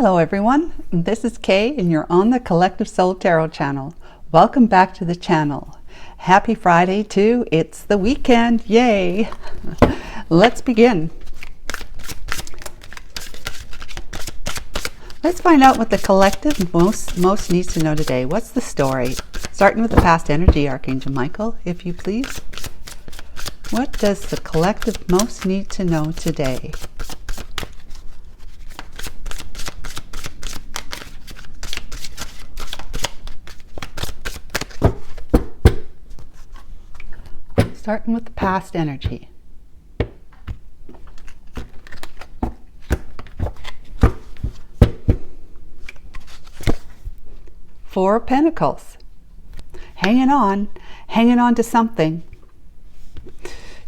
Hello everyone, this is Kay and you're on the Collective Soul Tarot channel. Welcome back to the channel. Happy Friday too, it's the weekend, yay! Let's begin. Let's find out what the collective most needs to know today. What's the story? Starting with the past energy, Archangel Michael, if you please. What does the collective most need to know today? Starting with the past energy. Four of Pentacles. Hanging on to something.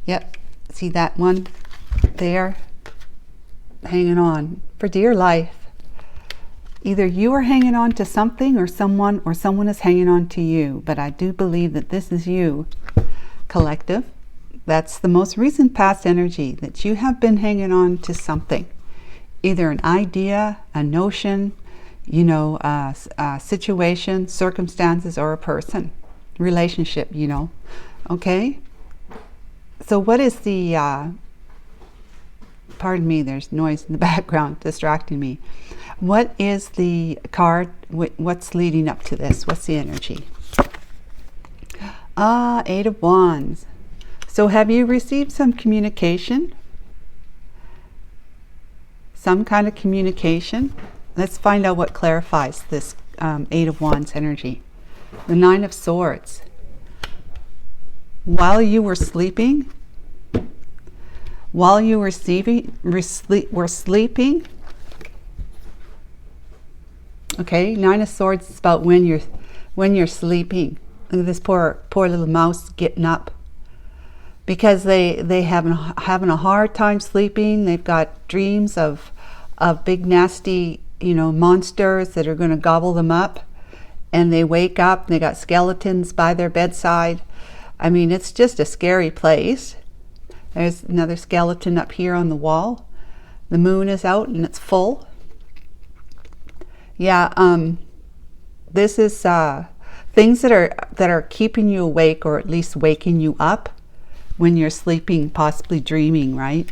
Yep, see that one there? Hanging on for dear life. Either you are hanging on to something or someone is hanging on to you, but I do believe that this is you. Collective, that's the most recent past energy, that you have been hanging on to something, either an idea, a notion, a situation, circumstances, or a person, relationship, okay? So what is the pardon me, there's noise in the background distracting me. What is the card? What's leading up to this? What's the energy? Eight of Wands. So have you received some communication? Some kind of communication? Let's find out what clarifies this Eight of Wands energy. The Nine of Swords. While you were sleeping, sleeping. Okay, Nine of Swords is about when you're sleeping. Look at this poor little mouse getting up because they having a hard time sleeping. They've got dreams of big nasty monsters that are going to gobble them up, and they wake up and they got skeletons by their bedside. I mean, it's just a scary place. There's another skeleton up here on the wall. The moon is out and it's full. Yeah, this is things that are keeping you awake, or at least waking you up when you're sleeping, possibly dreaming, right?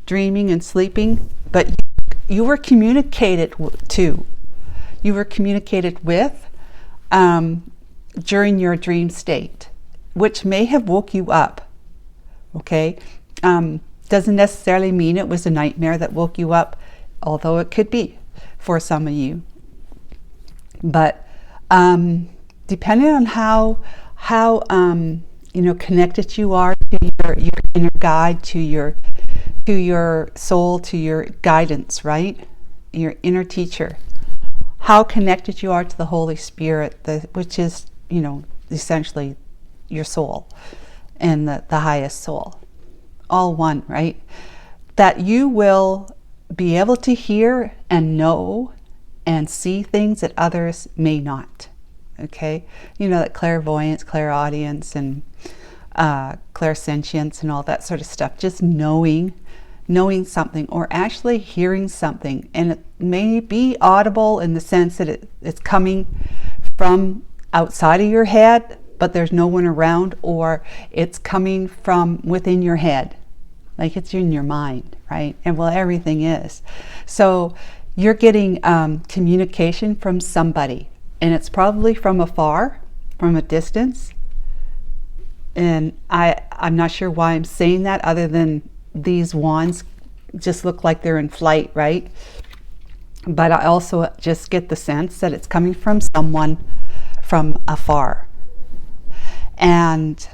Dreaming and sleeping. But you were communicated to. You were communicated with during your dream state, which may have woke you up. Okay? Doesn't necessarily mean it was a nightmare that woke you up, although it could be for some of you. But depending on how connected you are to your inner guide, to your soul, to your guidance, right? Your inner teacher. How connected you are to the Holy Spirit, which is, essentially your soul and the highest soul. All one, right? That you will be able to hear and know and see things that others may not. Okay, that clairvoyance, clairaudience, and clairsentience, and all that sort of stuff. Just knowing something, or actually hearing something, and it may be audible in the sense that it's coming from outside of your head, but there's no one around, or it's coming from within your head, like it's in your mind, right? And well, everything is. So you're getting communication from somebody. And it's probably from afar, from a distance. And I'm not sure why I'm saying that, other than these wands just look like they're in flight, right? But I also just get the sense that it's coming from someone from afar. And,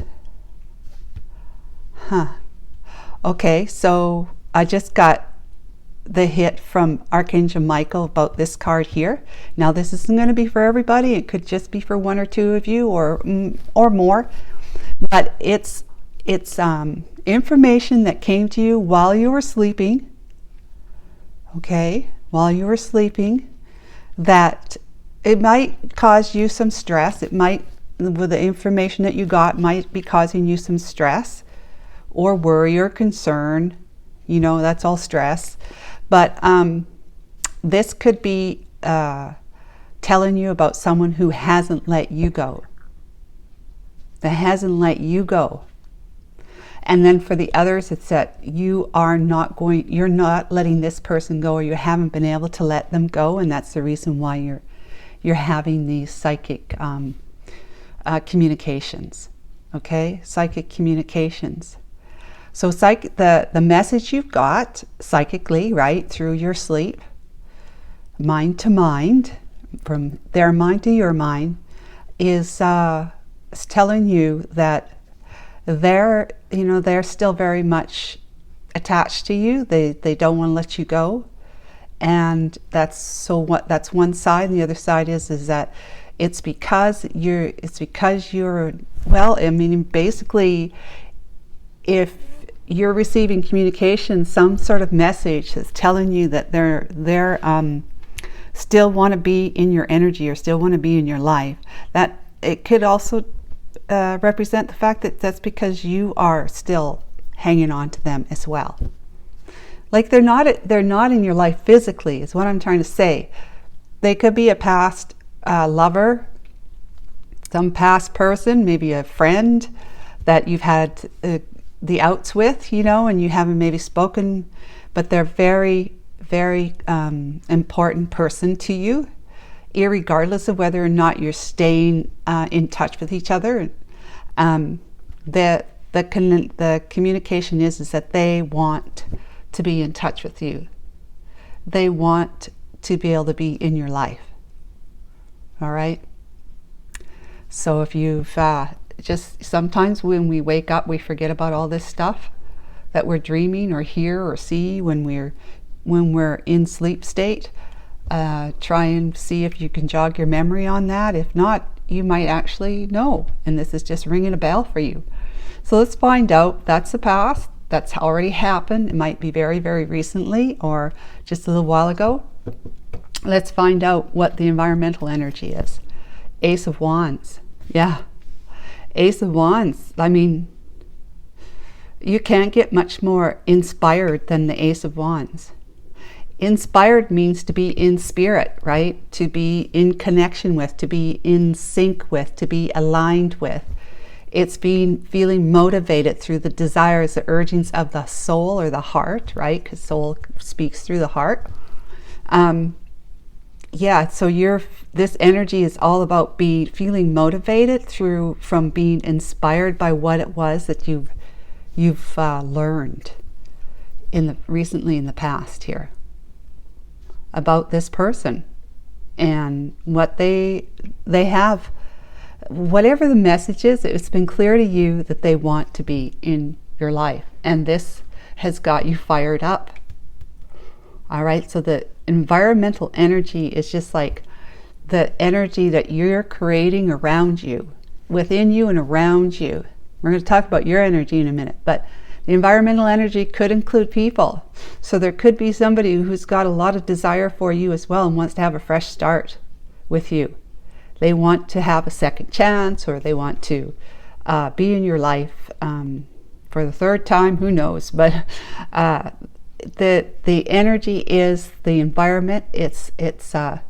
okay, so I just got the hit from Archangel Michael about this card here. Now this isn't going to be for everybody. It could just be for one or two of you, or more. But it's information that came to you while you were sleeping. Okay, while you were sleeping, that it might cause you some stress. It might, with the information that you got, might be causing you some stress or worry or concern. That's all stress. But this could be telling you about someone who hasn't let you go. That hasn't let you go. And then for the others, it's that you're not letting this person go, or you haven't been able to let them go, and that's the reason why you're having these psychic communications. Okay, psychic communications. So the message you've got psychically, right, through your sleep, mind to mind, from their mind to your mind, is telling you that they're still very much attached to you. They don't want to let you go, and that's one side. And the other side is that it's because you're well, I mean, basically, if you're receiving communication, some sort of message that's telling you that they're still want to be in your energy, or still want to be in your life, that it could also represent the fact that that's because you are still hanging on to them as well. Like they're not in your life physically, is what I'm trying to say. They could be a past lover, some past person, maybe a friend that you've had the outs with, and you haven't maybe spoken, but they're very, very important person to you, irregardless of whether or not you're staying in touch with each other. The communication is that they want to be in touch with you. They want to be able to be in your life. All right. So if you've just sometimes when we wake up, we forget about all this stuff that we're dreaming or hear or see when we're in sleep state. Try and see if you can jog your memory on that. If not, you might actually know, and this is just ringing a bell for you. So let's find out. That's the past. That's already happened. It might be very, very recently or just a little while ago. Let's find out what the environmental energy is. Ace of Wands. Yeah. Ace of Wands. I mean, you can't get much more inspired than the Ace of Wands. Inspired means to be in spirit, right? To be in connection with, to be in sync with, to be aligned with. It's feeling motivated through the desires, the urgings of the soul or the heart, right? Because soul speaks through the heart. So this energy is all about feeling motivated from being inspired by what it was that you've learned recently in the past here about this person and what they have. Whatever the message is, it's been clear to you that they want to be in your life, and this has got you fired up. All right, so the environmental energy is just like the energy that you're creating around you, within you and around you. We're going to talk about your energy in a minute, but the environmental energy could include people. So there could be somebody who's got a lot of desire for you as well and wants to have a fresh start with you. They want to have a second chance, or they want to be in your life for the third time, who knows. But the energy is the environment. It's I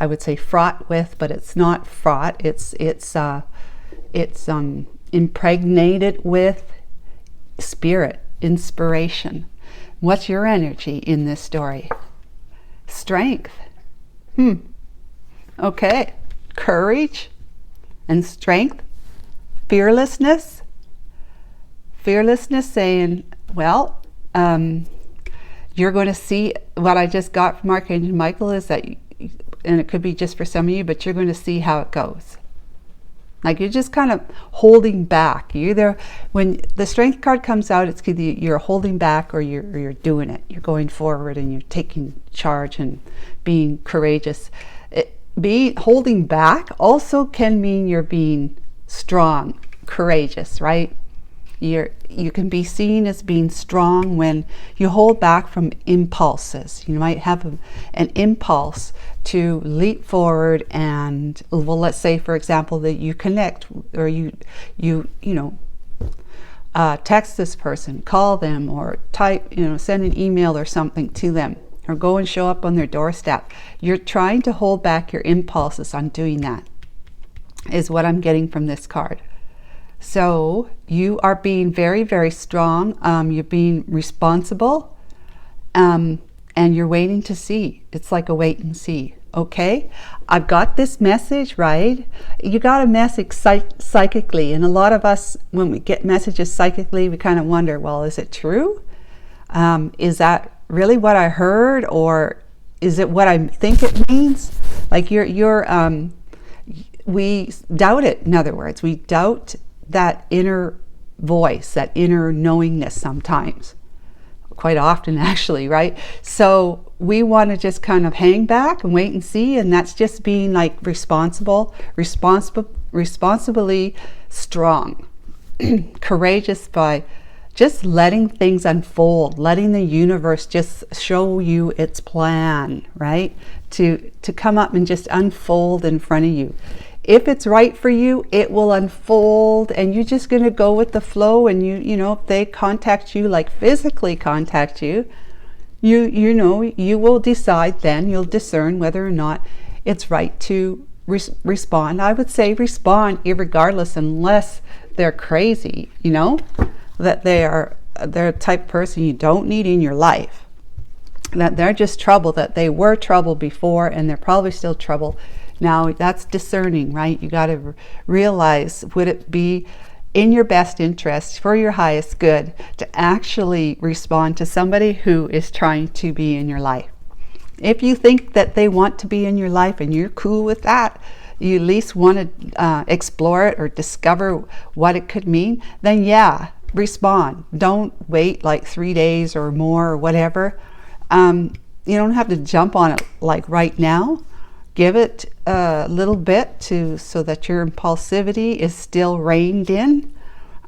would say fraught with, but it's not fraught. It's impregnated with spirit, inspiration. What's your energy in this story? Strength. Okay. Courage and strength. Fearlessness. Fearlessness, saying, well, you're going to see what I just got from Archangel Michael is that, and it could be just for some of you, but you're going to see how it goes. Like you're just kind of holding back. When the Strength card comes out, it's either you're holding back or you're doing it. You're going forward and you're taking charge and being courageous. Holding back also can mean you're being strong, courageous, right? You can be seen as being strong when you hold back from impulses. You might have an impulse to leap forward and, well, let's say, for example, that you connect or you text this person, call them, or type, send an email or something to them, or go and show up on their doorstep. You're trying to hold back your impulses on doing that, is what I'm getting from this card. So you are being very, very strong. You're being responsible, and you're waiting to see. It's like a wait and see. Okay, I've got this message, right? You got a message psychically, and a lot of us, when we get messages psychically, we kind of wonder, well, is it true? Is that really what I heard, or is it what I think it means? Like we doubt it. In other words, we doubt that inner voice, that inner knowingness sometimes. Quite often, actually, right? So we want to just kind of hang back and wait and see, and that's just being like responsibly strong, courageous by just letting things unfold, letting the universe just show you its plan, right? To come up and just unfold in front of you. If it's right for you, it will unfold, and you're just going to go with the flow. And if they contact you, like physically contact you, you will decide then, you'll discern whether or not it's right to respond. I would say respond irregardless, unless they're crazy, that they're a type of person you don't need in your life, that they're just trouble, that they were trouble before and they're probably still trouble now. That's discerning, right? You got to realize, would it be in your best interest, for your highest good, to actually respond to somebody who is trying to be in your life? If you think that they want to be in your life and you're cool with that, you at least want to explore it or discover what it could mean, then yeah, respond. Don't wait like 3 days or more or whatever. You don't have to jump on it like right now. Give it a little bit so that your impulsivity is still reined in.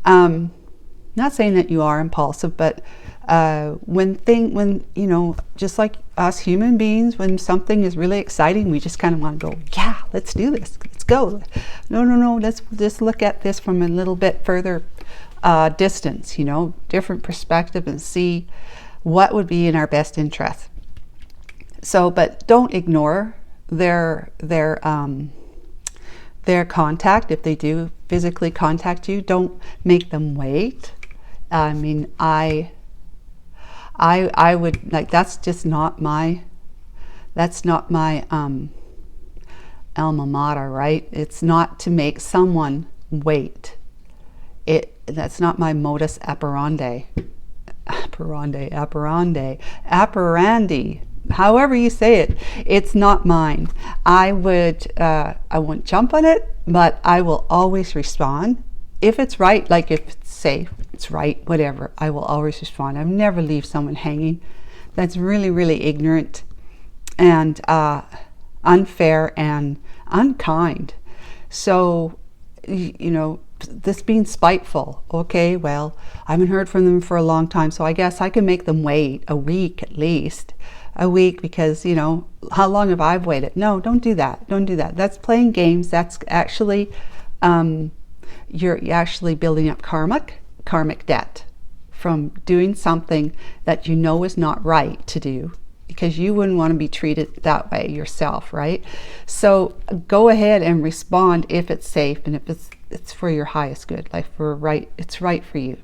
Not saying that you are impulsive, but when just like us human beings, when something is really exciting, we just kind of want to go, yeah, let's do this, let's go. No, let's just look at this from a little bit further distance, different perspective, and see what would be in our best interest. So, but don't ignore their contact. If they do physically contact you, don't make them wait. I mean, I would, like, that's not my alma mater, right? It's not to make someone wait. That's not my modus operandi. Operandi, however you say it. It's not mine. I won't jump on it, but I will always respond if it's right. Like if it's safe, it's right, whatever, I will always respond. I never leave someone hanging. That's really, really ignorant and unfair and unkind. So this being spiteful, okay, well, I haven't heard from them for a long time, so I guess I can make them wait a week at least. A week, because how long have I waited? No, don't do that. That's playing games. That's actually you're actually building up karmic debt from doing something that is not right to do, because you wouldn't want to be treated that way yourself, right? So go ahead and respond if it's safe and if it's for your highest good, like it's right for you.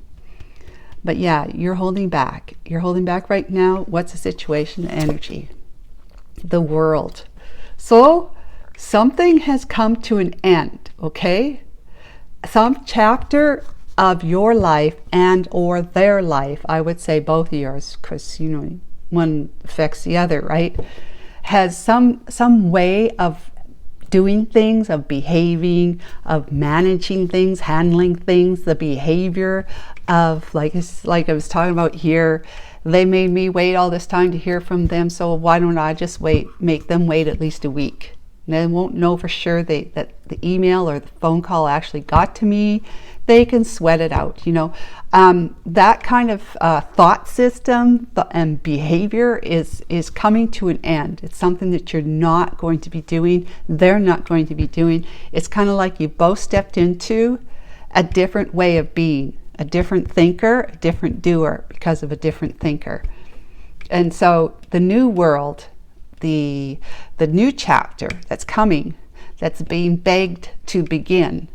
But yeah, you're holding back. You're holding back right now. What's the situation? Energy. The world. So something has come to an end, okay? Some chapter of your life and or their life, I would say both of yours, because one affects the other, right? Has some way of doing things, of behaving, of managing things, handling things, the behavior of, like I was talking about here, they made me wait all this time to hear from them, so why don't I just make them wait at least a week? And they won't know for sure that the email or the phone call actually got to me. They can sweat it out, that kind of thought system and behavior is coming to an end. It's something that you're not going to be doing. They're not going to be doing. It's kind of like you both stepped into a different way of being, A different thinker, a different doer because of a different thinker. And so the new world, the new chapter that's coming, that's being begged to begin.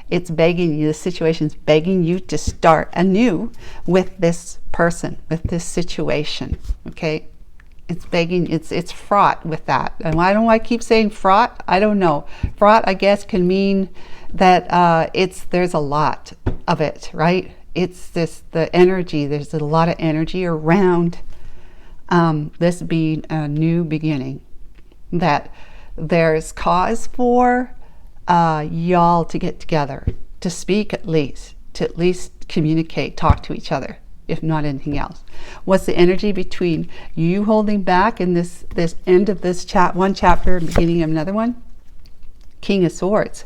It's begging you, the situation's begging you to start anew with this person, with this situation, okay? It's begging, it's fraught with that. And why don't I keep saying fraught? I don't know. Fraught, I guess, can mean that there's a lot of it, right? It's the energy, there's a lot of energy around this being a new beginning, that there's cause for y'all to get together, to speak at least, to at least communicate, talk to each other, if not anything else. What's the energy between you holding back in this end of this one chapter and beginning of another one? King of Swords.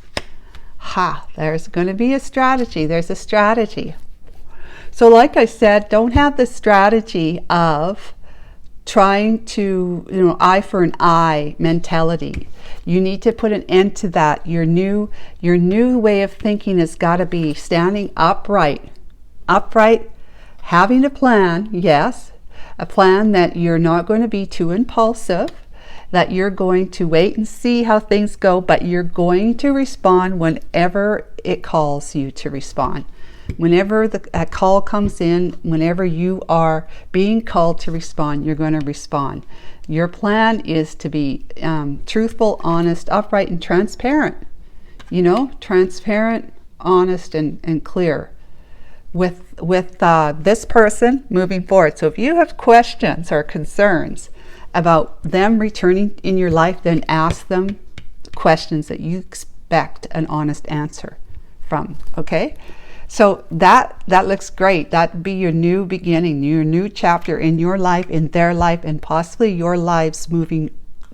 Ha, there's going to be a strategy. There's a strategy. So like I said, don't have the strategy of trying to, eye for an eye mentality. You need to put an end to that. Your new way of thinking has got to be standing upright, having a plan, yes, a plan that you're not going to be too impulsive, that you're going to wait and see how things go, but you're going to respond whenever it calls you to respond. Whenever a call comes in, whenever you are being called to respond, you're going to respond. Your plan is to be truthful, honest, upright, and transparent. Transparent, honest, and clear with this person moving forward. So if you have questions or concerns about them returning in your life, then ask them questions that you expect an honest answer from, okay? So that looks great. That'd be your new beginning, your new chapter in your life, in their life, and possibly your lives moving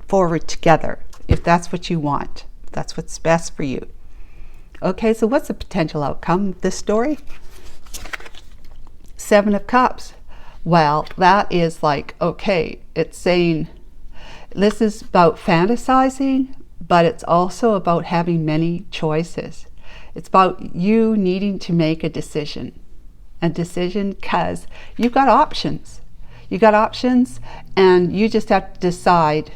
forward together, if that's what you want, if that's what's best for you. Okay, so what's the potential outcome of this story? 7 of Cups. Well, that is like, okay, it's saying this is about fantasizing, but it's also about having many choices. It's about you needing to make a decision because you've got options. You got options, and you just have to decide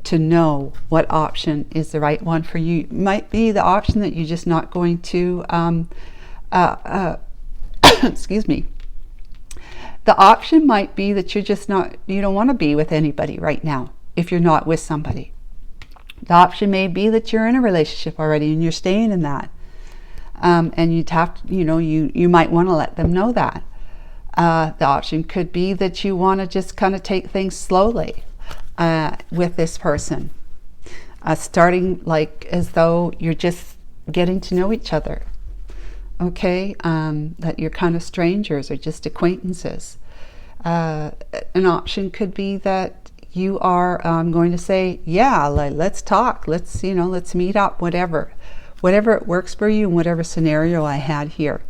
to know what option is the right one for you. It might be the option that you're just not going to, excuse me. The option might be that you don't want to be with anybody right now if you're not with somebody. The option may be that you're in a relationship already and you're staying in that. And you'd have to, you might want to let them know that. The option could be that you want to just kind of take things slowly with this person, starting like as though you're just getting to know each other. Okay, that you're kind of strangers or just acquaintances. An option could be that you are going to say, yeah, let's talk, let's meet up, whatever it works for you, and whatever scenario I had here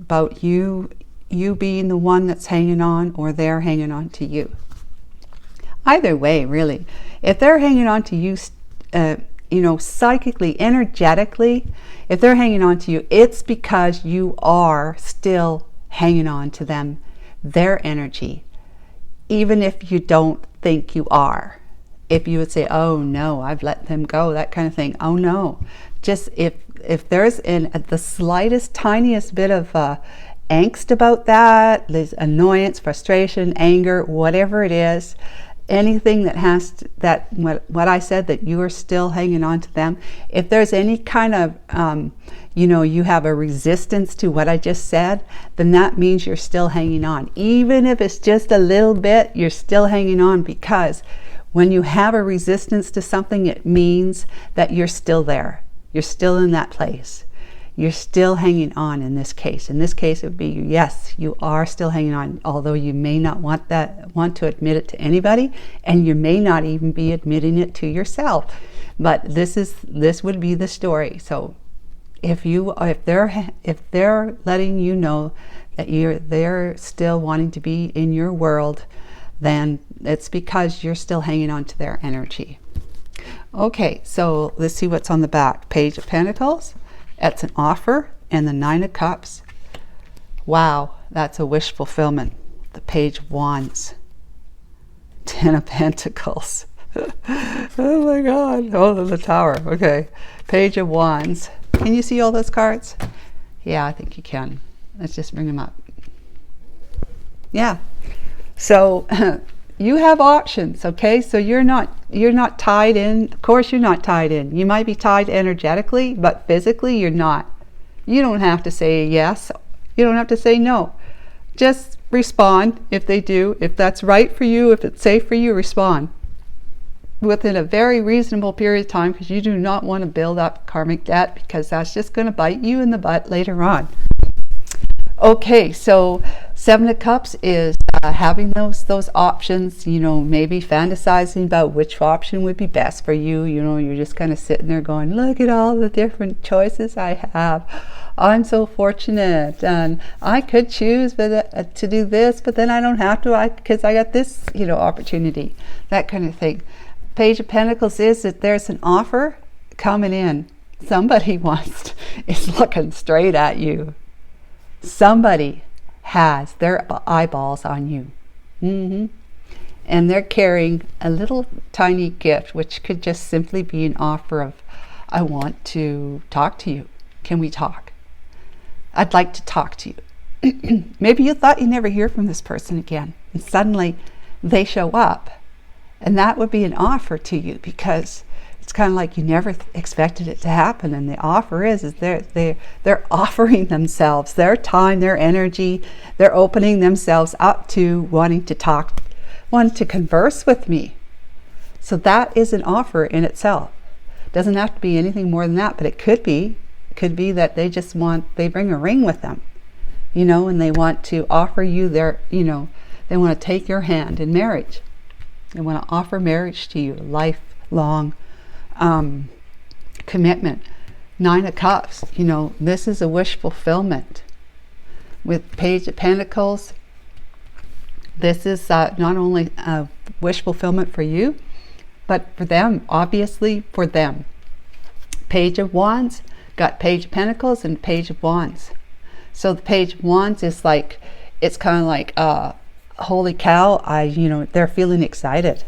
about you being the one that's hanging on, or they're hanging on to you. Either way, really, if they're hanging on to you, psychically, energetically, if they're hanging on to you, it's because you are still hanging on to them, their energy, even if you don't think you are. If you would say, oh no, I've let them go, that kind of thing. Oh no. Just if there's the slightest, tiniest bit of angst about that, there's annoyance, frustration, anger, whatever it is, anything that has to, what I said, that you are still hanging on to them. If there's any kind of, you have a resistance to what I just said, then that means you're still hanging on. Even if it's just a little bit, you're still hanging on, because when you have a resistance to something, it means that you're still there. You're still in that place. You're still hanging on in this case. In this case, it would be, yes, you are still hanging on, although you may not want to admit it to anybody, and you may not even be admitting it to yourself. But this would be the story. So if they're letting you know that they're still wanting to be in your world, then it's because you're still hanging on to their energy. Okay, so let's see what's on the back. Page of Pentacles, that's an offer, and the 9 of Cups. Wow, that's a wish fulfillment. The Page of Wands. 10 of Pentacles. Oh my God. Oh, the Tower. Okay. Page of Wands. Can you see all those cards? Yeah, I think you can. Let's just bring them up. Yeah. So you have options, okay? So you're not tied in. Of course you're not tied in. You might be tied energetically, but physically you're not. You don't have to say yes. You don't have to say no. Just respond if they do. If that's right for you, if it's safe for you, respond within a very reasonable period of time, because you do not want to build up karmic debt, because that's just going to bite you in the butt later on. Okay, so 7 of Cups is having those options, you know, maybe fantasizing about which option would be best for you. You know, you're just kind of sitting there going, look at all the different choices I have. I'm so fortunate, and I could choose to do this, but then I don't have to, because I got this, you know, opportunity, that kind of thing. Page of Pentacles is that there's an offer coming in. Somebody is looking straight at you. Somebody has their eyeballs on you. And they're carrying a little tiny gift, which could just simply be an offer of, I want to talk to you. Can we talk? I'd like to talk to you. Maybe you thought you'd never hear from this person again, and suddenly they show up. And that would be an offer to you, because it's kind of like you never expected it to happen. And the offer is they're offering themselves, their time, their energy. They're opening themselves up to wanting to talk, wanting to converse with me. So that is an offer in itself. Doesn't have to be anything more than that, but it could be that they bring a ring with them, you know, and they want to offer you their, you know, they want to take your hand in marriage. They want to offer marriage to you, a lifelong commitment. 9 of Cups, you know, this is a wish fulfillment. With Page of Pentacles, this is not only a wish fulfillment for you, but for them, obviously for them. Page of Wands, got Page of Pentacles and Page of Wands. So the Page of Wands is like, it's kind of like, holy cow, they're feeling excited.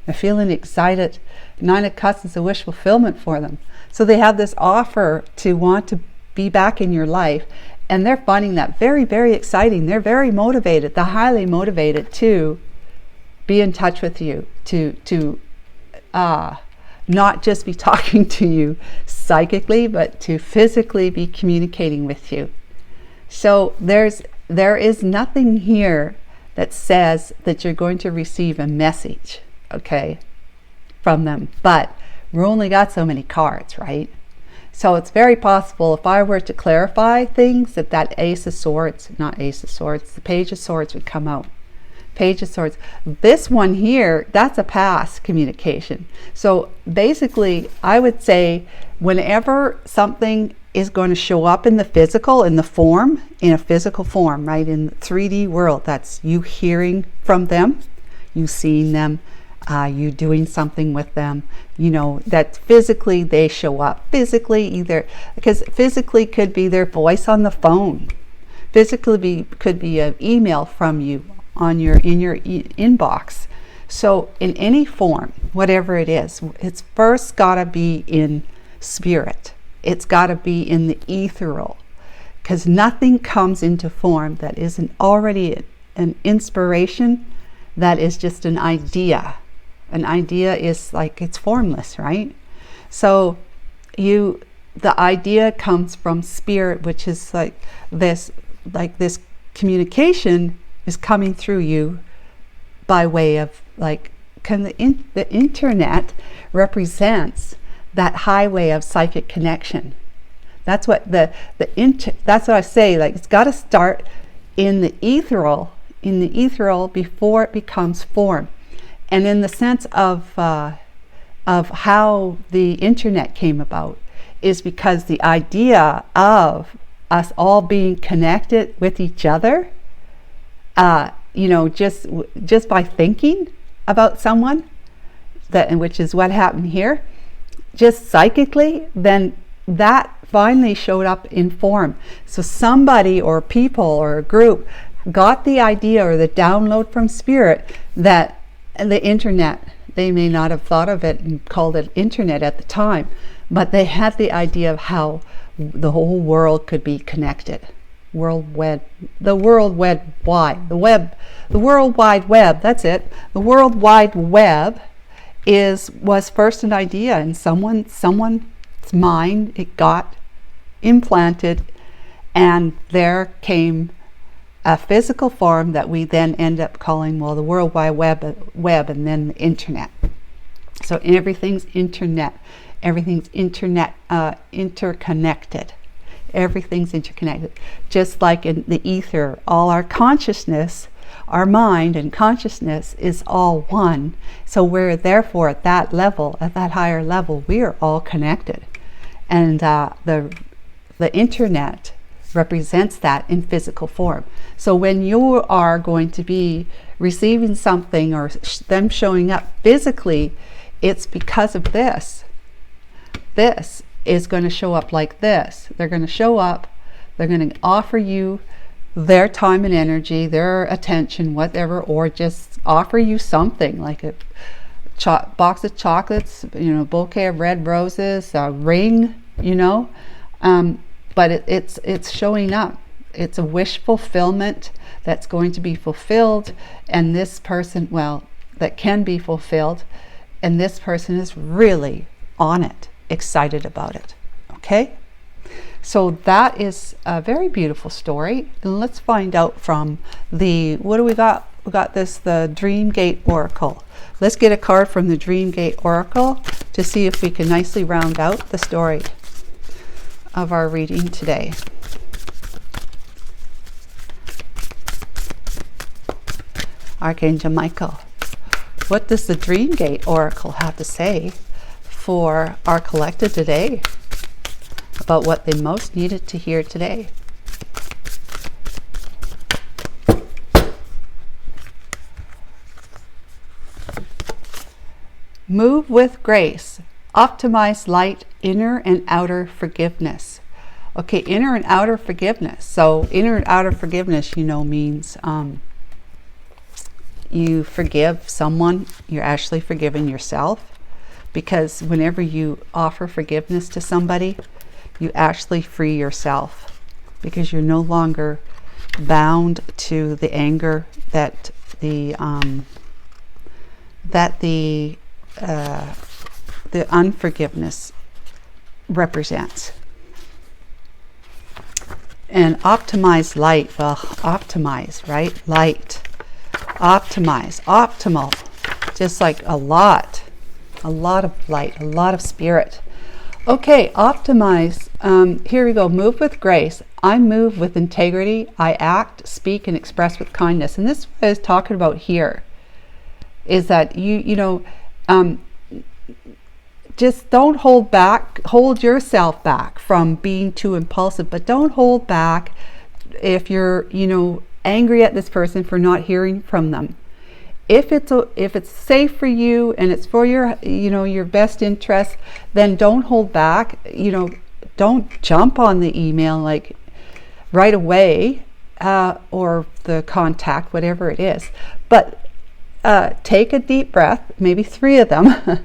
They're feeling excited. 9 of Cups is a wish fulfillment for them. So they have this offer to want to be back in your life, and they're finding that very, very exciting. They're very motivated. They're highly motivated to be in touch with you, to not just be talking to you psychically, but to physically be communicating with you. So there is nothing here that says that you're going to receive a message, okay, from them. But we only got so many cards, right? So it's very possible, if I were to clarify things, that Ace of Swords, not Ace of Swords, the Page of Swords would come out. Page of Swords. This one here, that's a past communication. So basically, I would say whenever something is going to show up in the physical, in a physical form, right, in the 3D world, that's you hearing from them, you seeing them, you doing something with them, you know, that physically they show up. Physically, either, because physically could be their voice on the phone, physically could be an email from you in your inbox. So in any form, whatever it is, it's first got to be in spirit. It's got to be in the ethereal, because nothing comes into form that isn't already an inspiration, that is just an idea. An idea is like, it's formless, right? So the idea comes from spirit, which is like this communication is coming through you by way of like, the internet represents that highway of psychic connection. That's what that's what I say, like, it's got to start in the ethereal before it becomes form. And in the sense of how the internet came about is because the idea of us all being connected with each other, you know, just by thinking about someone, which is what happened here, just psychically, then that finally showed up in form. So somebody or people or a group got the idea or the download from spirit that the internet, they may not have thought of it and called it internet at the time, but they had the idea of how the whole world could be connected. The World Wide Web, that's it. The World Wide Web was first an idea in someone's mind. It got implanted, and there came a physical form that we then end up calling, well, the World Wide Web, and then the internet. So everything's internet. Everything's interconnected. Everything's interconnected. Just like in the ether, all our consciousness, our mind and consciousness is all one. So we're therefore at that level, at that higher level, we are all connected. And the internet represents that in physical form. So when you are going to be receiving something or them showing up physically, it's because of this. This is going to show up like this. They're going to show up, they're going to offer you their time and energy, their attention, whatever, or just offer you something like a box of chocolates, bouquet of red roses, a ring, but it's showing up. It's a wish fulfillment that's going to be fulfilled, and this person, that can be fulfilled, and this person is really on it, excited about it. Okay, so that is a very beautiful story. And let's find out from what do we got? We got the Dream Gate Oracle. Let's get a card from the Dream Gate Oracle to see if we can nicely round out the story of our reading today. Archangel Michael, what does the Dream Gate Oracle have to say for our collective today about what they most needed to hear today? Move with grace. Optimize light, inner and outer forgiveness. Okay, inner and outer forgiveness. So inner and outer forgiveness, means you forgive someone, you're actually forgiving yourself. Because whenever you offer forgiveness to somebody, you actually free yourself. Because you're no longer bound to the anger that the unforgiveness represents. And optimize light. Well, optimize, right? Light. Optimize. Optimal. Just like a lot of light, a lot of spirit. Okay, optimize. Here we go. Move with grace. I move with integrity. I act, speak, and express with kindness. And this is what I was talking about here. Is that just don't hold yourself back from being too impulsive, but don't hold back if you're, angry at this person for not hearing from them. If it's safe for you and it's for your, your best interest, then don't hold back. Don't jump on the email like right away, or the contact, whatever it is. But take a deep breath, maybe 3 of them,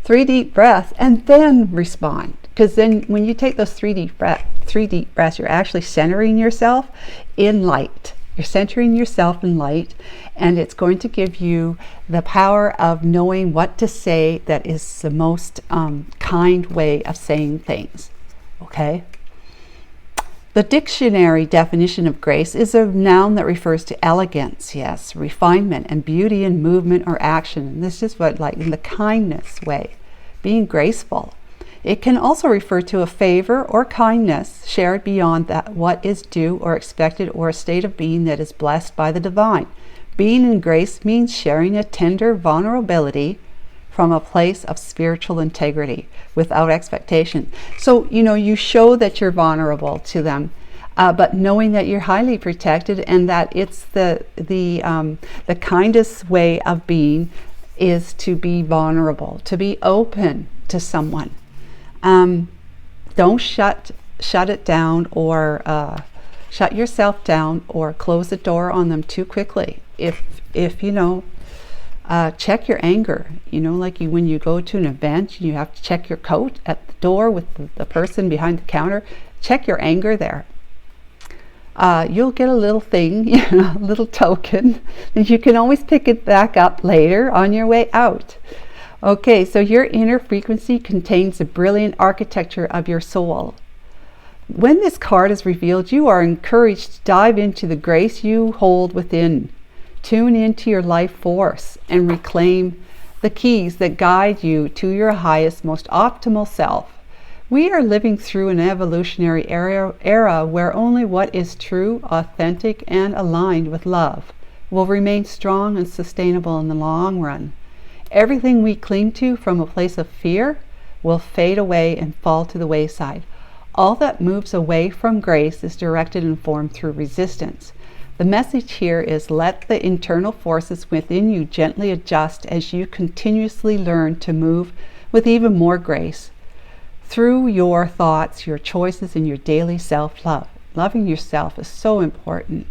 3 deep breaths, and then respond. Because then when you take those 3 deep breaths, you're actually centering yourself in light. You're centering yourself in light, and it's going to give you the power of knowing what to say that is the most kind way of saying things. Okay? The dictionary definition of grace is a noun that refers to elegance, yes, refinement, and beauty in movement or action. And this is what, like, in the kindness way, being graceful. It can also refer to a favor or kindness shared beyond that what is due or expected, or a state of being that is blessed by the divine. Being in grace means sharing a tender vulnerability from a place of spiritual integrity without expectation. So, you show that you're vulnerable to them, but knowing that you're highly protected, and that it's the kindest way of being is to be vulnerable, to be open to someone. Don't shut shut it down, or shut yourself down, or close the door on them too quickly. If you know, check your anger. You know, like when you go to an event, you have to check your coat at the door with the person behind the counter. Check your anger there. You'll get a little thing, you know, a little token, and you can always pick it back up later on your way out. Okay, so your inner frequency contains the brilliant architecture of your soul. When this card is revealed, you are encouraged to dive into the grace you hold within. Tune into your life force and reclaim the keys that guide you to your highest, most optimal self. We are living through an evolutionary era where only what is true, authentic, and aligned with love will remain strong and sustainable in the long run. Everything we cling to from a place of fear will fade away and fall to the wayside. All that moves away from grace is directed and formed through resistance. The message here is, let the internal forces within you gently adjust as you continuously learn to move with even more grace through your thoughts, your choices, and your daily self-love. Loving yourself is so important.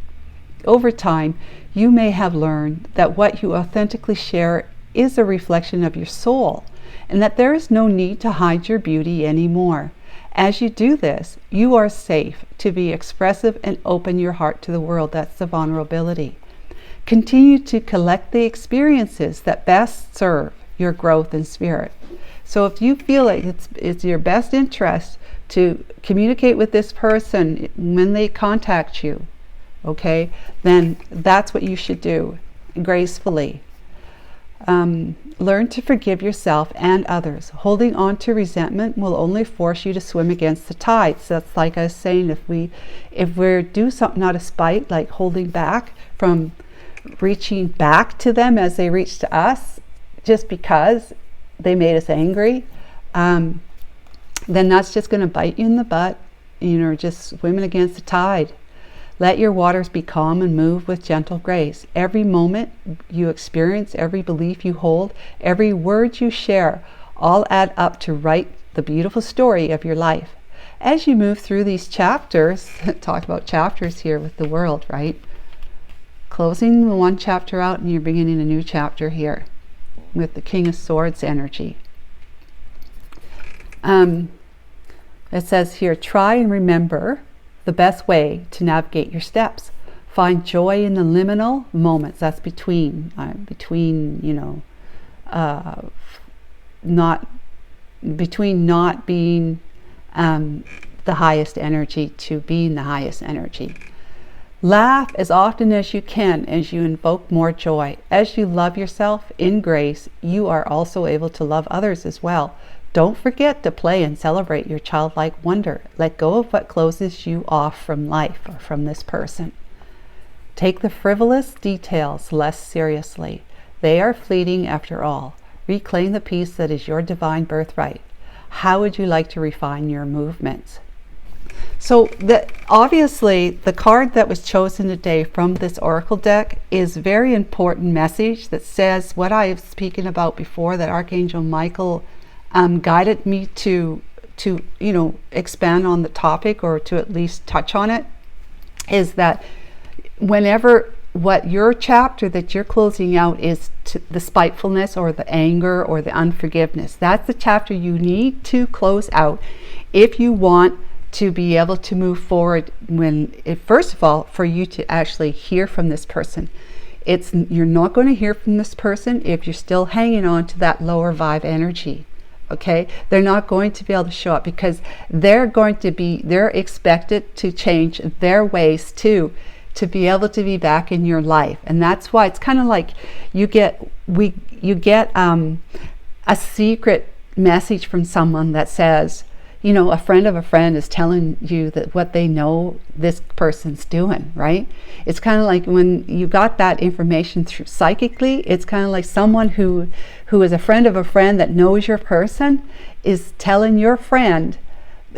Over time, you may have learned that what you authentically share is a reflection of your soul, and that there is no need to hide your beauty anymore. As you do this, you are safe to be expressive and open your heart to the world. That's the vulnerability. Continue to collect the experiences that best serve your growth in spirit. So if you feel like it's your best interest to communicate with this person when they contact you, okay, then that's what you should do gracefully. Learn to forgive yourself and others. Holding on to resentment will only force you to swim against the tide. So that's like I was saying, if we do something out of spite, like holding back from reaching back to them as they reach to us, just because they made us angry, then that's just going to bite you in the butt. You know, just swimming against the tide. Let your waters be calm and move with gentle grace. Every moment you experience, every belief you hold, every word you share, all add up to write the beautiful story of your life. As you move through these chapters, talk about chapters here with the world, right? Closing one chapter out and you're beginning a new chapter here with the King of Swords energy. It says here, try and remember the best way to navigate your steps. Find joy in the liminal moments. That's between you know, not being the highest energy to being the highest energy. Laugh as often as you can as you invoke more joy. As you love yourself in grace, you are also able to love others as well. Don't forget to play and celebrate your childlike wonder. Let go of what closes you off from life or from this person. Take the frivolous details less seriously. They are fleeting after all. Reclaim the peace that is your divine birthright. How would you like to refine your movements? So obviously the card that was chosen today from this oracle deck is a very important message that says what I was speaking about before, that Archangel Michael guided me to you know, expand on the topic, or to at least touch on it, is that whenever what your chapter that you're closing out is the spitefulness or the anger or the unforgiveness, that's the chapter you need to close out if you want to be able to move forward. First of all, for you to actually hear from this person. You're not going to hear from this person if you're still hanging on to that lower vibe energy. Okay, they're not going to be able to show up because they're expected to change their ways too, to be able to be back in your life. And that's why it's kind of like you get a secret message from someone that says, you know, a friend of a friend is telling you that what they know this person's doing, right? It's kind of like when you got that information through psychically, it's kind of like someone who is a friend of a friend that knows your person is telling your friend,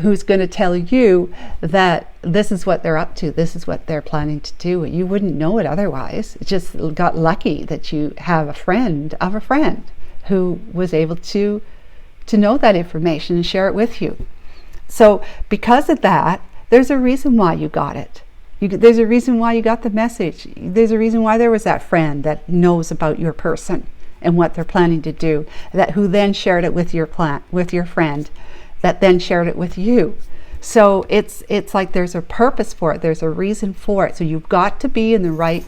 who's going to tell you that this is what they're up to, this is what they're planning to do. You wouldn't know it otherwise. It just got lucky that you have a friend of a friend who was able to know that information and share it with you. So because of that, there's a reason why you got it. There's a reason why you got the message. There's a reason why there was that friend that knows about your person and what they're planning to do, who then shared it with your friend, that then shared it with you. So it's like there's a purpose for it. There's a reason for it. So you've got to be in the right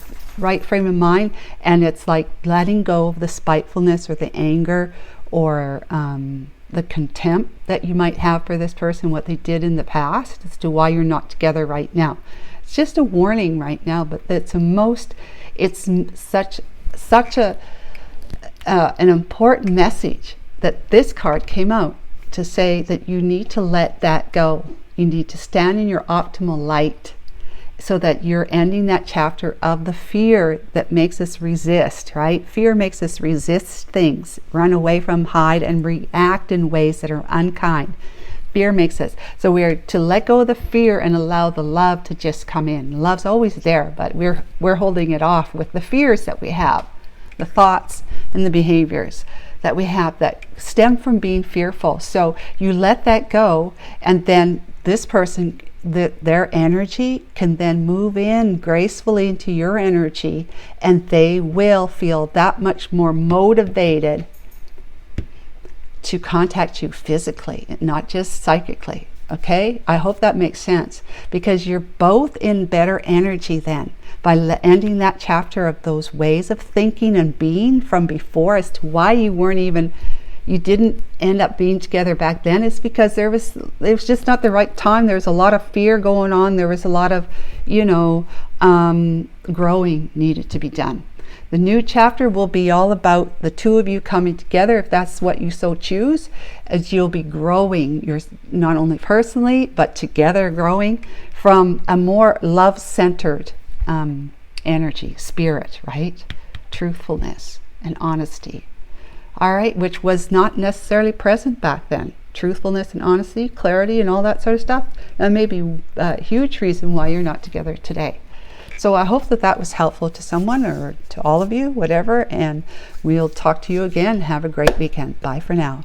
frame of mind, and it's like letting go of the spitefulness or the anger or the contempt that you might have for this person, what they did in the past, as to why you're not together right now. It's just a warning right now, but it's such an important message that this card came out to say that you need to let that go. You need to stand in your optimal light, so that you're ending that chapter of the fear that makes us resist, right? Fear makes us resist things, run away from, hide, and react in ways that are unkind. Fear makes us. So we're to let go of the fear and allow the love to just come in. Love's always there, but we're holding it off with the fears that we have, the thoughts and the behaviors that we have that stem from being fearful. So you let that go, and then this person, their energy can then move in gracefully into your energy, and they will feel that much more motivated to contact you physically, not just psychically. Okay, I hope that makes sense, because you're both in better energy then by ending that chapter of those ways of thinking and being from before as to why you didn't end up being together back then. Is because it was just not the right time. There was a lot of fear going on. There was a lot of growing needed to be done. The new chapter will be all about the two of you coming together, if that's what you so choose, as you'll be growing, you're not only personally but together, growing from a more love-centered energy, spirit, right? Truthfulness and honesty. All right, which was not necessarily present back then. Truthfulness and honesty, clarity, and all that sort of stuff. That may be a huge reason why you're not together today. So I hope that was helpful to someone, or to all of you, whatever, and we'll talk to you again. Have a great weekend. Bye for now.